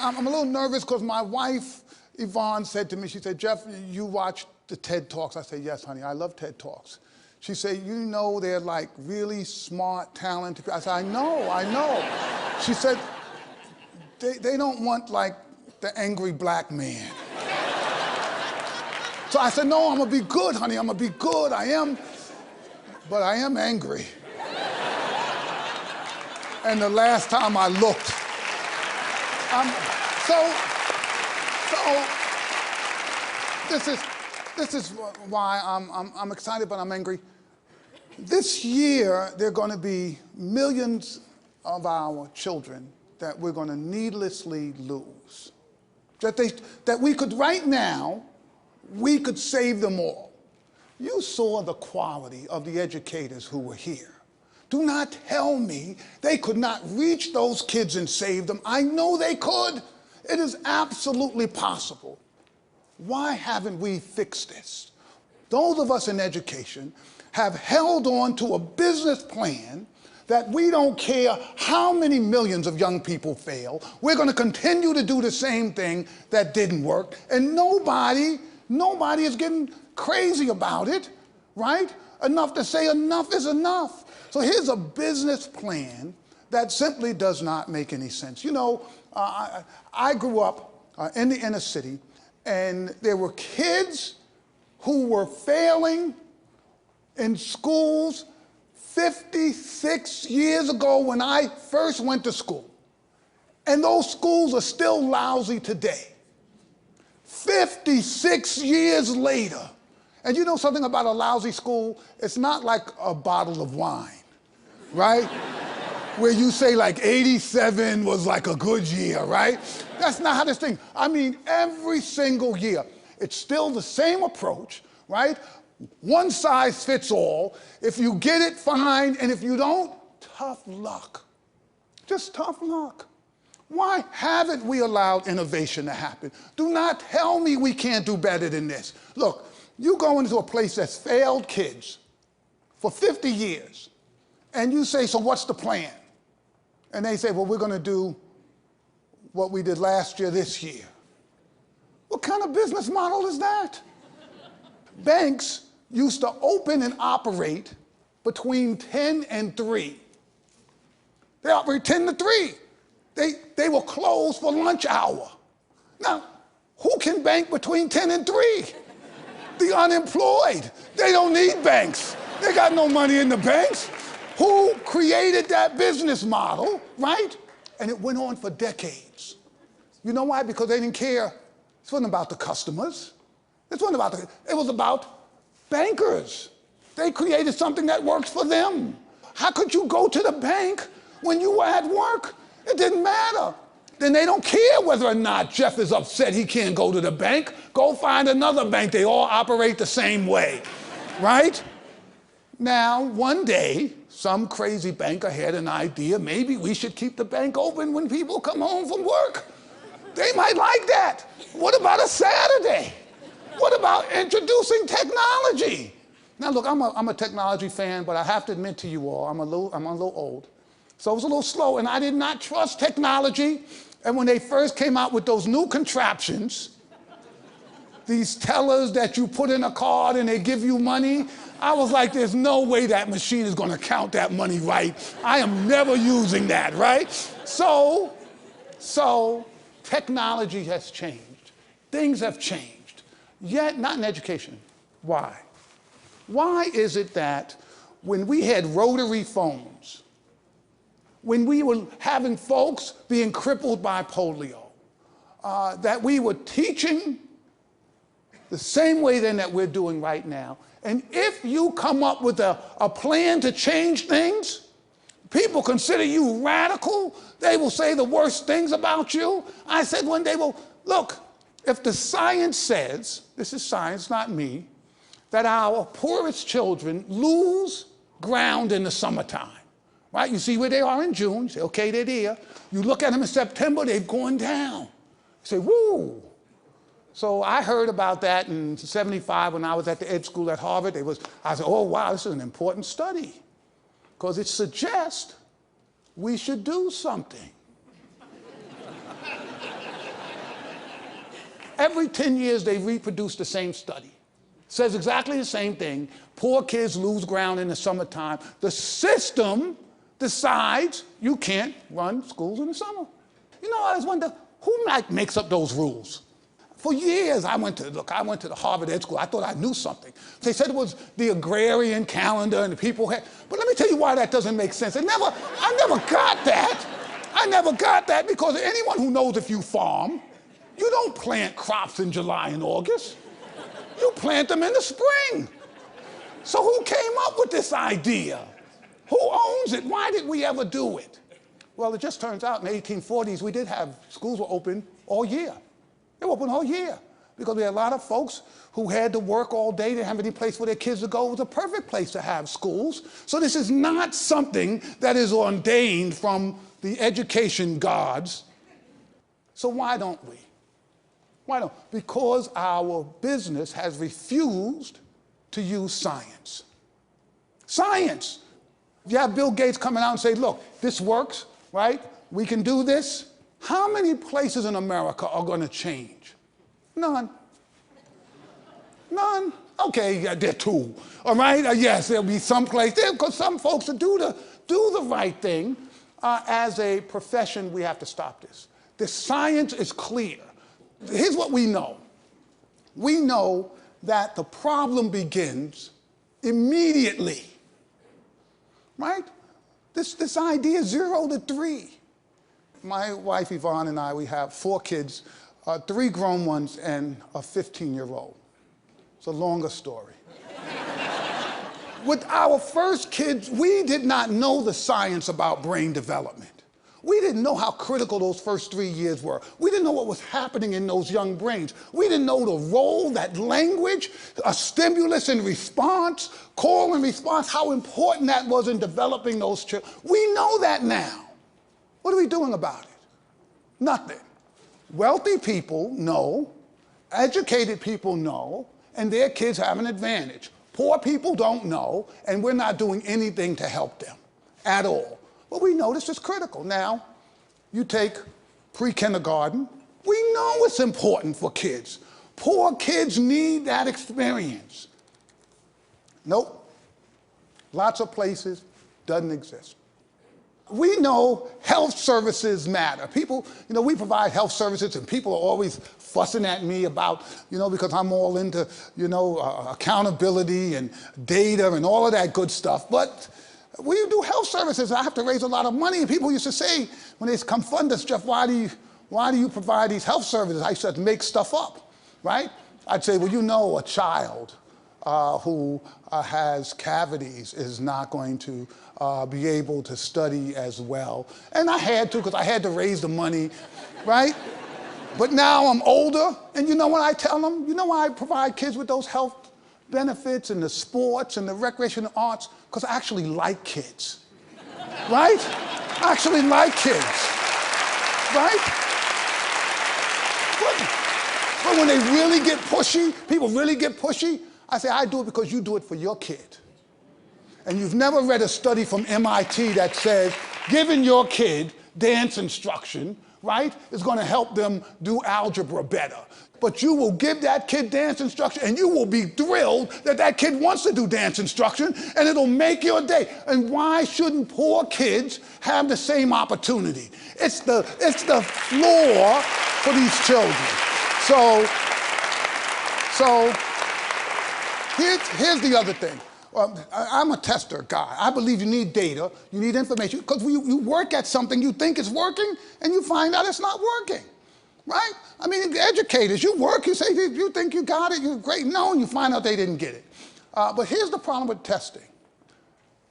I'm a little nervous because my wife, Yvonne, said to me, she said, Jeff, you watch the TED Talks? I said, yes, honey, I love TED Talks. She said, you know they're like really smart, talented. I said, I know. She said, they don't want like the angry black man. So I said, no, I'm gonna be good, honey, I'm gonna be good, I am, but I am angry. And the last time I looked, this is why I'm excited, but I'm angry. This year, there are going to be millions of our children that we're going to needlessly lose. That we could, right now, we could save them all. You saw the quality of the educators who were here. Do not tell me they could not reach those kids and save them. I know they could. It is absolutely possible. Why haven't we fixed this? Those of us in education have held on to a business plan that we don't care how many millions of young people fail. We're going to continue to do the same thing that didn't work. And nobody is getting crazy about it, right? Enough to say enough is enough. So here's a business plan that simply does not make any sense. You know, I grew up in the inner city, and there were kids who were failing in schools 56 years ago when I first went to school. And those schools are still lousy today. 56 years later. And you know something about a lousy school? It's not like a bottle of wine, right? Where you say like 87 was like a good year, right? That's not how this thing, I mean, every single year, it's still the same approach, right? One size fits all. If you get it, fine, and if you don't, tough luck. Just tough luck. Why haven't we allowed innovation to happen? Do not tell me we can't do better than this. Look, you go into a place that's failed kids for 50 years, and you say, so what's the plan? And they say, well, we're going to do what we did last year this year. What kind of business model is that? Banks used to open and operate between 10 and 3. They operate 10 to 3. They were closed for lunch hour. Now, who can bank between 10 and 3? The unemployed. They don't need banks. They got no money in the banks. Who created that business model, right? And it went on for decades. You know why? Because they didn't care. It wasn't about the customers. It was about bankers. They created something that works for them. How could you go to the bank when you were at work? It didn't matter. Then they don't care whether or not Jeff is upset he can't go to the bank. Go find another bank. They all operate the same way, right? Now, one day, some crazy banker had an idea. Maybe we should keep the bank open when people come home from work. They might like that. What about a Saturday? What about introducing technology? Now, look, I'm a technology fan, but I have to admit to you all, I'm a little old. So it was a little slow, and I did not trust technology. And when they first came out with those new contraptions, these tellers that you put in a card and they give you money, I was like, there's no way that machine is going to count that money right. I am never using that, right? So technology has changed. Things have changed. Yet, not in education. Why? Why is it that when we had rotary phones, when we were having folks being crippled by polio, that we were teaching the same way then that we're doing right now? And if you come up with a plan to change things, people consider you radical. They will say the worst things about you. I said one day, well, look, if the science says, this is science, not me, that our poorest children lose ground in the summertime, right? You see where they are in June, you say, okay, they're there. You look at them in September, they've gone down. You say, woo. So I heard about that in '75 when I was at the ed school at Harvard. I said, oh, wow, this is an important study because it suggests we should do something. Every 10 years, they reproduce the same study. Says exactly the same thing. Poor kids lose ground in the summertime. The system decides you can't run schools in the summer. You know, I always wonder, who makes up those rules? For years, I went to the Harvard Ed School. I thought I knew something. They said it was the agrarian calendar and the people had, but let me tell you why that doesn't make sense. I never got that. I never got that because anyone who knows if you farm, you don't plant crops in July and August. You plant them in the spring. So who came up with this idea? Who owns it? Why did we ever do it? Well, it just turns out in the 1840s, we did have, schools were open all year. They were open all year because we had a lot of folks who had to work all day. They didn't have any place for their kids to go. It was a perfect place to have schools. So this is not something that is ordained from the education gods. So why don't we? Why don't? Because our business has refused to use science. Science. You have Bill Gates coming out and say, look, this works, right? We can do this. How many places in America are going to change? None. None. Okay, yeah, there are two. All right? Yes, there'll be some place there because some folks that do the right thing. As a profession, we have to stop this. The science is clear. Here's what we know. We know that the problem begins immediately. Right? This idea 0 to 3. My wife Yvonne and I, we have 4 kids, 3 grown ones and a 15-year-old. It's a longer story. With our first kids, we did not know the science about brain development. We didn't know how critical those first 3 years were. We didn't know what was happening in those young brains. We didn't know the role that language, a stimulus and response, call and response, how important that was in developing those children. We know that now. What are we doing about it? Nothing. Wealthy people know, educated people know, and their kids have an advantage. Poor people don't know, and we're not doing anything to help them at all. But we know this is critical. Now, you take pre-kindergarten. We know it's important for kids. Poor kids need that experience. Nope. Lots of places, doesn't exist. We know health services matter. People, we provide health services and people are always fussing at me about, because I'm all into, accountability and data and all of that good stuff. But we do health services. I have to raise a lot of money. And people used to say, when they come fund us, Jeff, why do you provide these health services? I used to make stuff up, right? I'd say, well, a child who has cavities is not going to be able to study as well. And I had to, because I had to raise the money, right? But now I'm older, and you know what I tell them? You know why I provide kids with those health benefits and the sports and the recreation and arts? Because I actually like kids, right? I actually like kids, right? But when they really get pushy, people really get pushy, I say, I do it because you do it for your kid. And you've never read a study from MIT that says giving your kid dance instruction, right, is going to help them do algebra better. But you will give that kid dance instruction and you will be thrilled that that kid wants to do dance instruction and it'll make your day. And why shouldn't poor kids have the same opportunity? It's the floor for these children. So here's the other thing. I'm a tester guy. I believe you need data, you need information, because you work at something, you think it's working, and you find out it's not working, right? I mean, educators, you work, you say you think you got it, you're great, no, and you find out they didn't get it. But here's the problem with testing.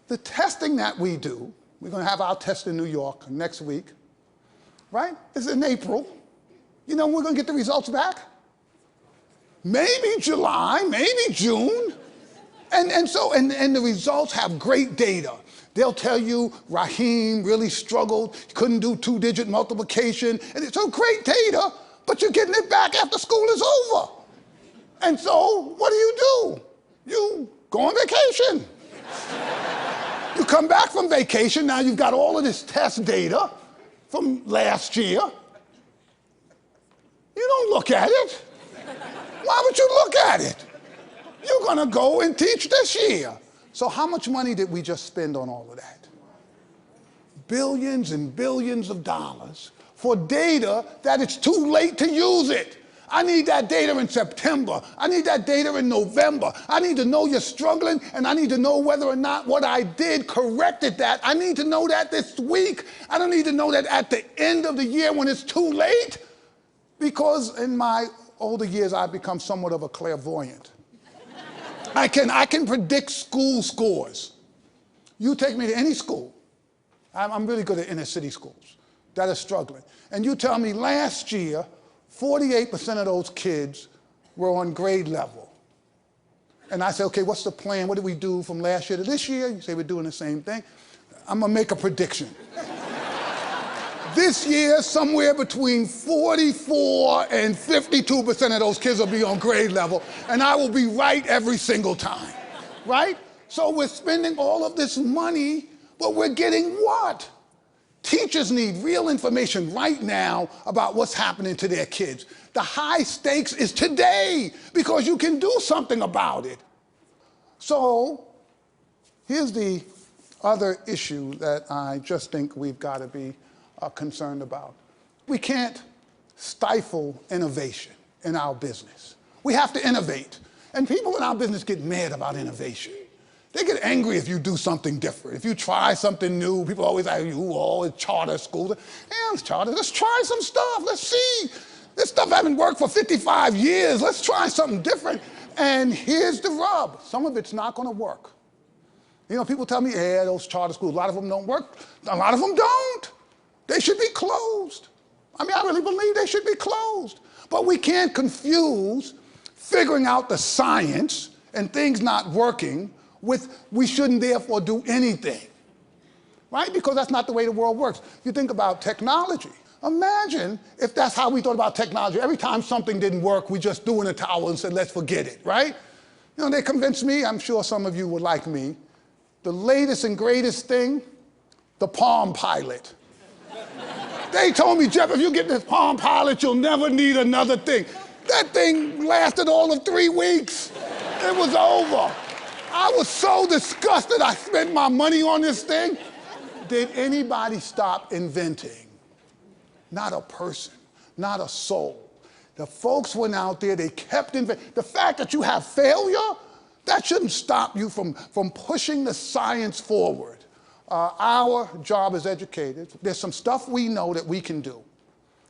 The testing that we do, we're going to have our test in New York next week, right? It's in April. You know when we're going to get the results back? Maybe July, maybe June. And the results have great data. They'll tell you Raheem really struggled, couldn't do 2-digit multiplication, and it's great data, but you're getting it back after school is over. And so what do? You go on vacation. You come back from vacation, now you've got all of this test data from last year. You don't look at it. Why would you look at it? You're going to go and teach this year. So how much money did we just spend on all of that? Billions and billions of dollars for data that it's too late to use it. I need that data in September. I need that data in November. I need to know you're struggling, and I need to know whether or not what I did corrected that. I need to know that this week. I don't need to know that at the end of the year when it's too late, because in my older years I've become somewhat of a clairvoyant. I can predict school scores. You take me to any school. I'm really good at inner city schools that are struggling. And you tell me last year, 48% of those kids were on grade level. And I say, okay, what's the plan? What did we do from last year to this year? You say we're doing the same thing. I'm gonna make a prediction. This year, somewhere between 44 and 52% of those kids will be on grade level, and I will be right every single time, right? So we're spending all of this money, but we're getting what? Teachers need real information right now about what's happening to their kids. The high stakes is today, because you can do something about it. So here's the other issue that I just think we've got to be concerned about. We can't stifle innovation in our business. We have to innovate. And people in our business get mad about innovation. They get angry if you do something different. If you try something new, people always say, it's charter schools. Yeah, it's charter. Let's try some stuff. Let's see. This stuff hasn't worked for 55 years. Let's try something different. And here's the rub. Some of it's not going to work. You know, people tell me, yeah, those charter schools, a lot of them don't work. A lot of them don't. They should be closed. I mean, I really believe they should be closed. But we can't confuse figuring out the science and things not working with we shouldn't therefore do anything, right? Because that's not the way the world works. You think about technology. Imagine if that's how we thought about technology. Every time something didn't work, we just threw in a towel and said, let's forget it, right? You know, they convinced me, I'm sure some of you were like me, the latest and greatest thing, the Palm Pilot. They told me, Jeff, if you get this Palm Pilot, you'll never need another thing. That thing lasted all of 3 weeks. It was over. I was so disgusted I spent my money on this thing. Did anybody stop inventing? Not a person, not a soul. The folks went out there, they kept inventing. The fact that you have failure, that shouldn't stop you from pushing the science forward. Our job as educators, there's some stuff we know that we can do,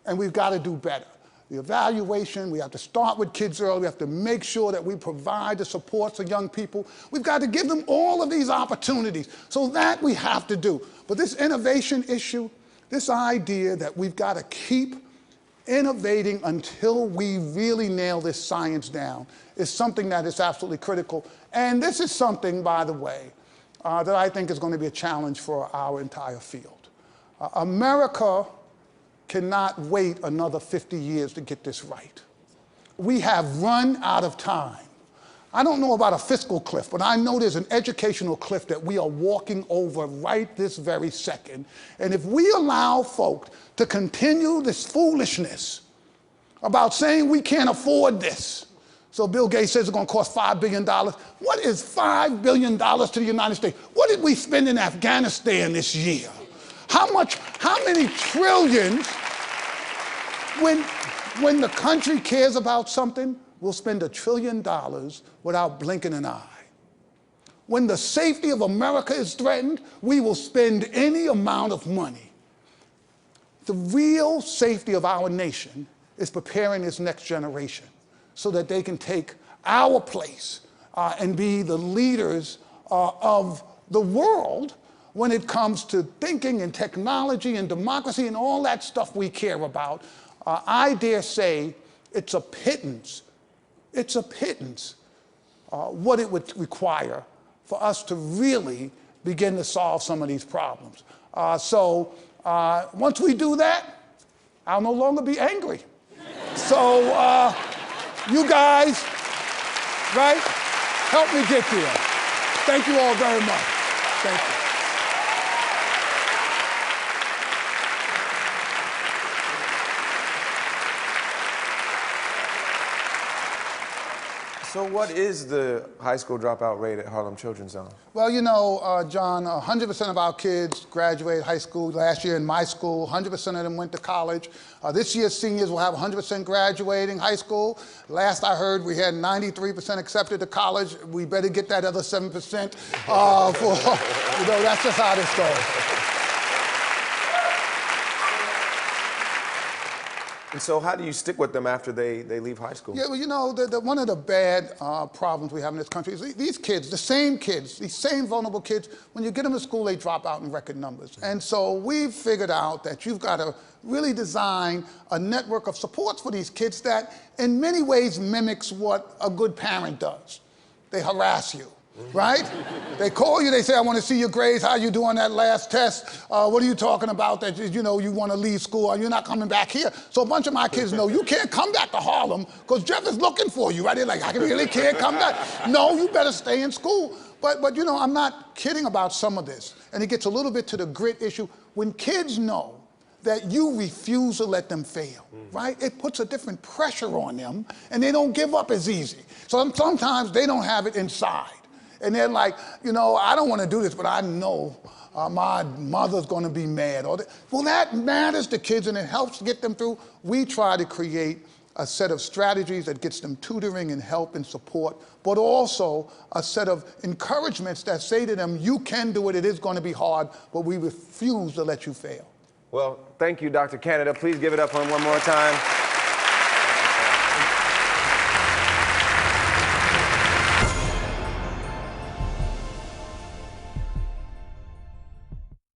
and we've got to do better. The evaluation, we have to start with kids early. We have to make sure that we provide the supports for young people. We've got to give them all of these opportunities. So that we have to do. But this innovation issue, this idea that we've got to keep innovating until we really nail this science down is something that is absolutely critical. And this is something, by the way, that I think is going to be a challenge for our entire field. America cannot wait another 50 years to get this right. We have run out of time. I don't know about a fiscal cliff, but I know there's an educational cliff that we are walking over right this very second. And if we allow folks to continue this foolishness about saying we can't afford this, so Bill Gates says it's going to cost $5 billion. What is $5 billion to the United States? What did we spend in Afghanistan this year? How many trillions, when the country cares about something, we'll spend $1 trillion without blinking an eye. When the safety of America is threatened, we will spend any amount of money. The real safety of our nation is preparing its next generation so that they can take our place and be the leaders of the world when it comes to thinking and technology and democracy and all that stuff we care about. I dare say it's a pittance what it would require for us to really begin to solve some of these problems. So once we do that, I'll no longer be angry. So you guys, right, help me get there. Thank you all very much. Thank you. So what is the high school dropout rate at Harlem Children's Zone? Well, you know, John, 100% of our kids graduated high school. Last year in my school, 100% of them went to college. This year, seniors will have 100% graduating high school. Last I heard, we had 93% accepted to college. We better get that other 7% you know, that's just how this goes. And so how do you stick with them after they leave high school? Yeah, well, you know, one of the bad problems we have in this country is these kids, the same kids, these same vulnerable kids, when you get them to school, they drop out in record numbers. And so we've figured out that you've got to really design a network of supports for these kids that in many ways mimics what a good parent does. They harass you. Right? They call you, they say, I want to see your grades, how you do on that last test, what are you talking about that, you know, you want to leave school, or you're not coming back here. So a bunch of my kids know, you can't come back to Harlem, because Jeff is looking for you, right? They're like, I really can't come back. No, you better stay in school. But you know, I'm not kidding about some of this, and it gets a little bit to the grit issue. When kids know that you refuse to let them fail, right? It puts a different pressure on them, and they don't give up as easy. So sometimes they don't have it inside. And they're like, you know, I don't want to do this, but I know my mother's going to be mad. Well, that matters to kids, and it helps get them through. We try to create a set of strategies that gets them tutoring and help and support, but also a set of encouragements that say to them, you can do it, it is going to be hard, but we refuse to let you fail. Well, thank you, Dr. Canada. Please give it up for him one more time.